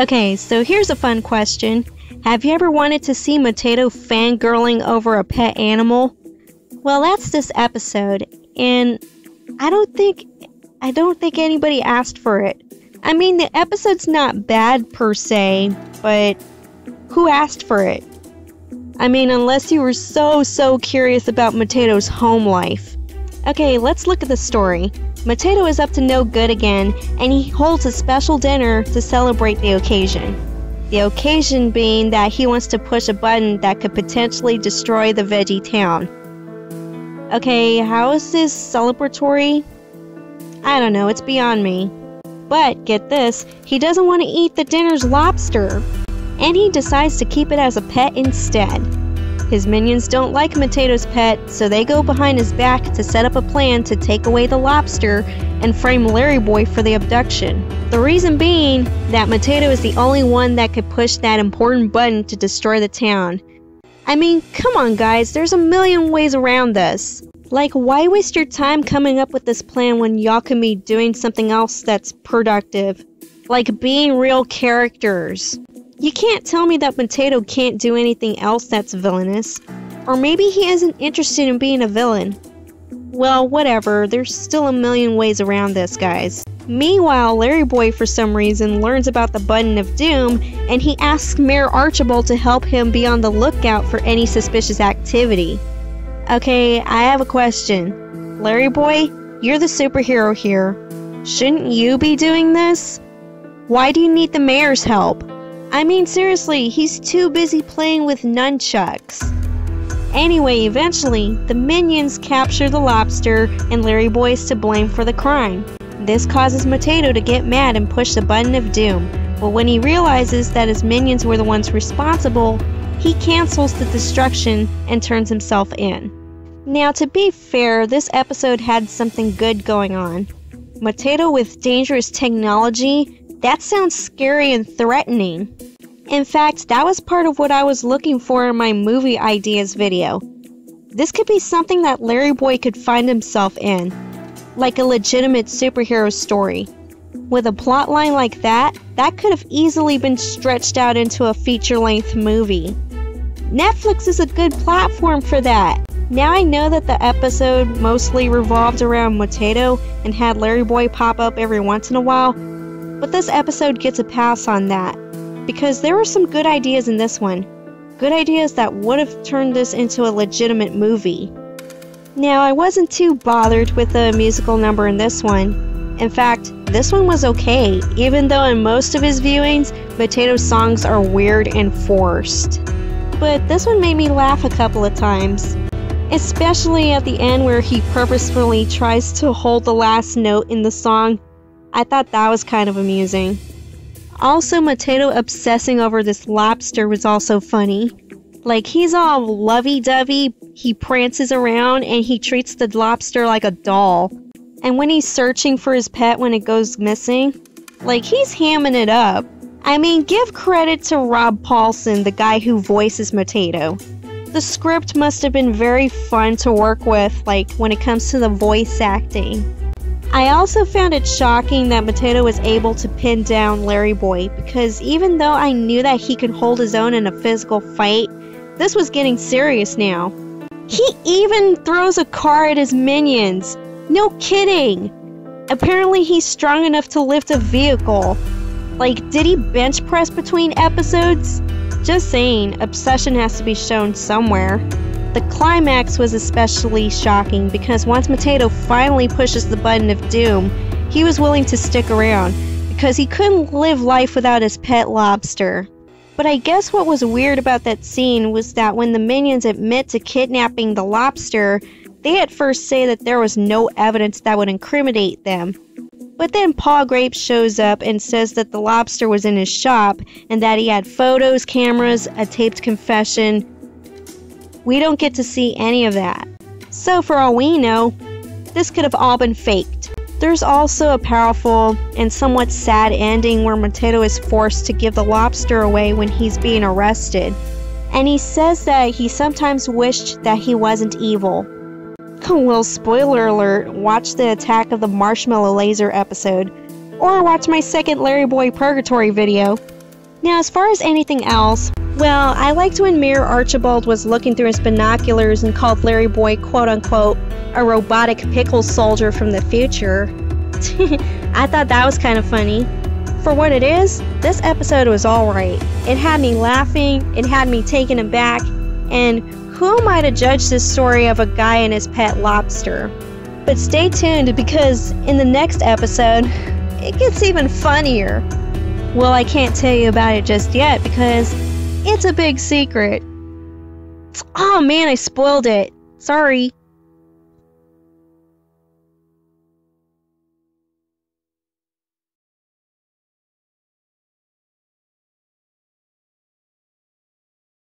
Okay, so here's a fun question. Have you ever wanted to see Motato fangirling over a pet animal? Well, that's this episode, and I don't think anybody asked for it. I mean, the episode's not bad per se, but who asked for it? I mean, unless you were so curious about Motato's home life. Okay, let's look at the story. Motato is up to no good again, and he holds a special dinner to celebrate the occasion. The occasion being that he wants to push a button that could potentially destroy the veggie town. Okay, how is this celebratory? I don't know, it's beyond me. But, get this, he doesn't want to eat the dinner's lobster, and he decides to keep it as a pet instead. His minions don't like Motato's pet, so they go behind his back to set up a plan to take away the lobster and frame LarryBoy for the abduction. The reason being that Motato is the only one that could push that important button to destroy the town. I mean, come on guys, there's a million ways around this. Like, why waste your time coming up with this plan when y'all can be doing something else that's productive? Like being real characters. You can't tell me that Motato can't do anything else that's villainous. Or maybe he isn't interested in being a villain. Well, whatever, there's still a million ways around this, guys. Meanwhile, LarryBoy for some reason learns about the Button of Doom, and he asks Mayor Archibald to help him be on the lookout for any suspicious activity. Okay, I have a question. LarryBoy, you're the superhero here. Shouldn't you be doing this? Why do you need the mayor's help? I mean, seriously, he's too busy playing with nunchucks. Anyway, eventually, the minions capture the lobster, and LarryBoy is to blame for the crime. This causes Motato to get mad and push the Button of Doom, but when he realizes that his minions were the ones responsible, he cancels the destruction and turns himself in. Now, to be fair, this episode had something good going on. Motato with dangerous technology? That sounds scary and threatening. In fact, that was part of what I was looking for in my movie ideas video. This could be something that LarryBoy could find himself in, like a legitimate superhero story. With a plotline like that, that could have easily been stretched out into a feature-length movie. Netflix is a good platform for that. Now I know that the episode mostly revolved around Motato and had LarryBoy pop up every once in a while, but this episode gets a pass on that, because there were some good ideas in this one. Good ideas that would have turned this into a legitimate movie. Now, I wasn't too bothered with the musical number in this one. In fact, this one was okay, even though in most of his viewings, Motato's songs are weird and forced. But this one made me laugh a couple of times. Especially at the end where he purposefully tries to hold the last note in the song. I thought that was kind of amusing. Also, Motato obsessing over this lobster was also funny. Like, he's all lovey-dovey, he prances around, and he treats the lobster like a doll. And when he's searching for his pet when it goes missing, like, he's hamming it up. I mean, give credit to Rob Paulsen, the guy who voices Motato. The script must have been very fun to work with, like, when it comes to the voice acting. I also found it shocking that Motato was able to pin down LarryBoy, because even though I knew that he could hold his own in a physical fight, this was getting serious now. He even throws a car at his minions. No kidding! Apparently he's strong enough to lift a vehicle. Like, did he bench press between episodes? Just saying, obsession has to be shown somewhere. The climax was especially shocking because once Motato finally pushes the Button of Doom, he was willing to stick around because he couldn't live life without his pet lobster. But I guess what was weird about that scene was that when the minions admit to kidnapping the lobster, they at first say that there was no evidence that would incriminate them. But then Paul Grape shows up and says that the lobster was in his shop and that he had photos, cameras, a taped confession. We don't get to see any of that. So for all we know, this could have all been faked. There's also a powerful and somewhat sad ending where Motato is forced to give the lobster away when he's being arrested. And he says that he sometimes wished that he wasn't evil. Well, spoiler alert, watch the Attack of the Marshmallow Laser episode, or watch my second LarryBoy Purgatory video. Now, as far as anything else, well, I liked when Mayor Archibald was looking through his binoculars and called LarryBoy quote-unquote a robotic pickle soldier from the future. I thought that was kind of funny. For what it is, this episode was alright. It had me laughing, it had me taken aback, and who am I to judge this story of a guy and his pet lobster? But stay tuned, because in the next episode, it gets even funnier. Well, I can't tell you about it just yet because it's a big secret. Oh man, I spoiled it. Sorry.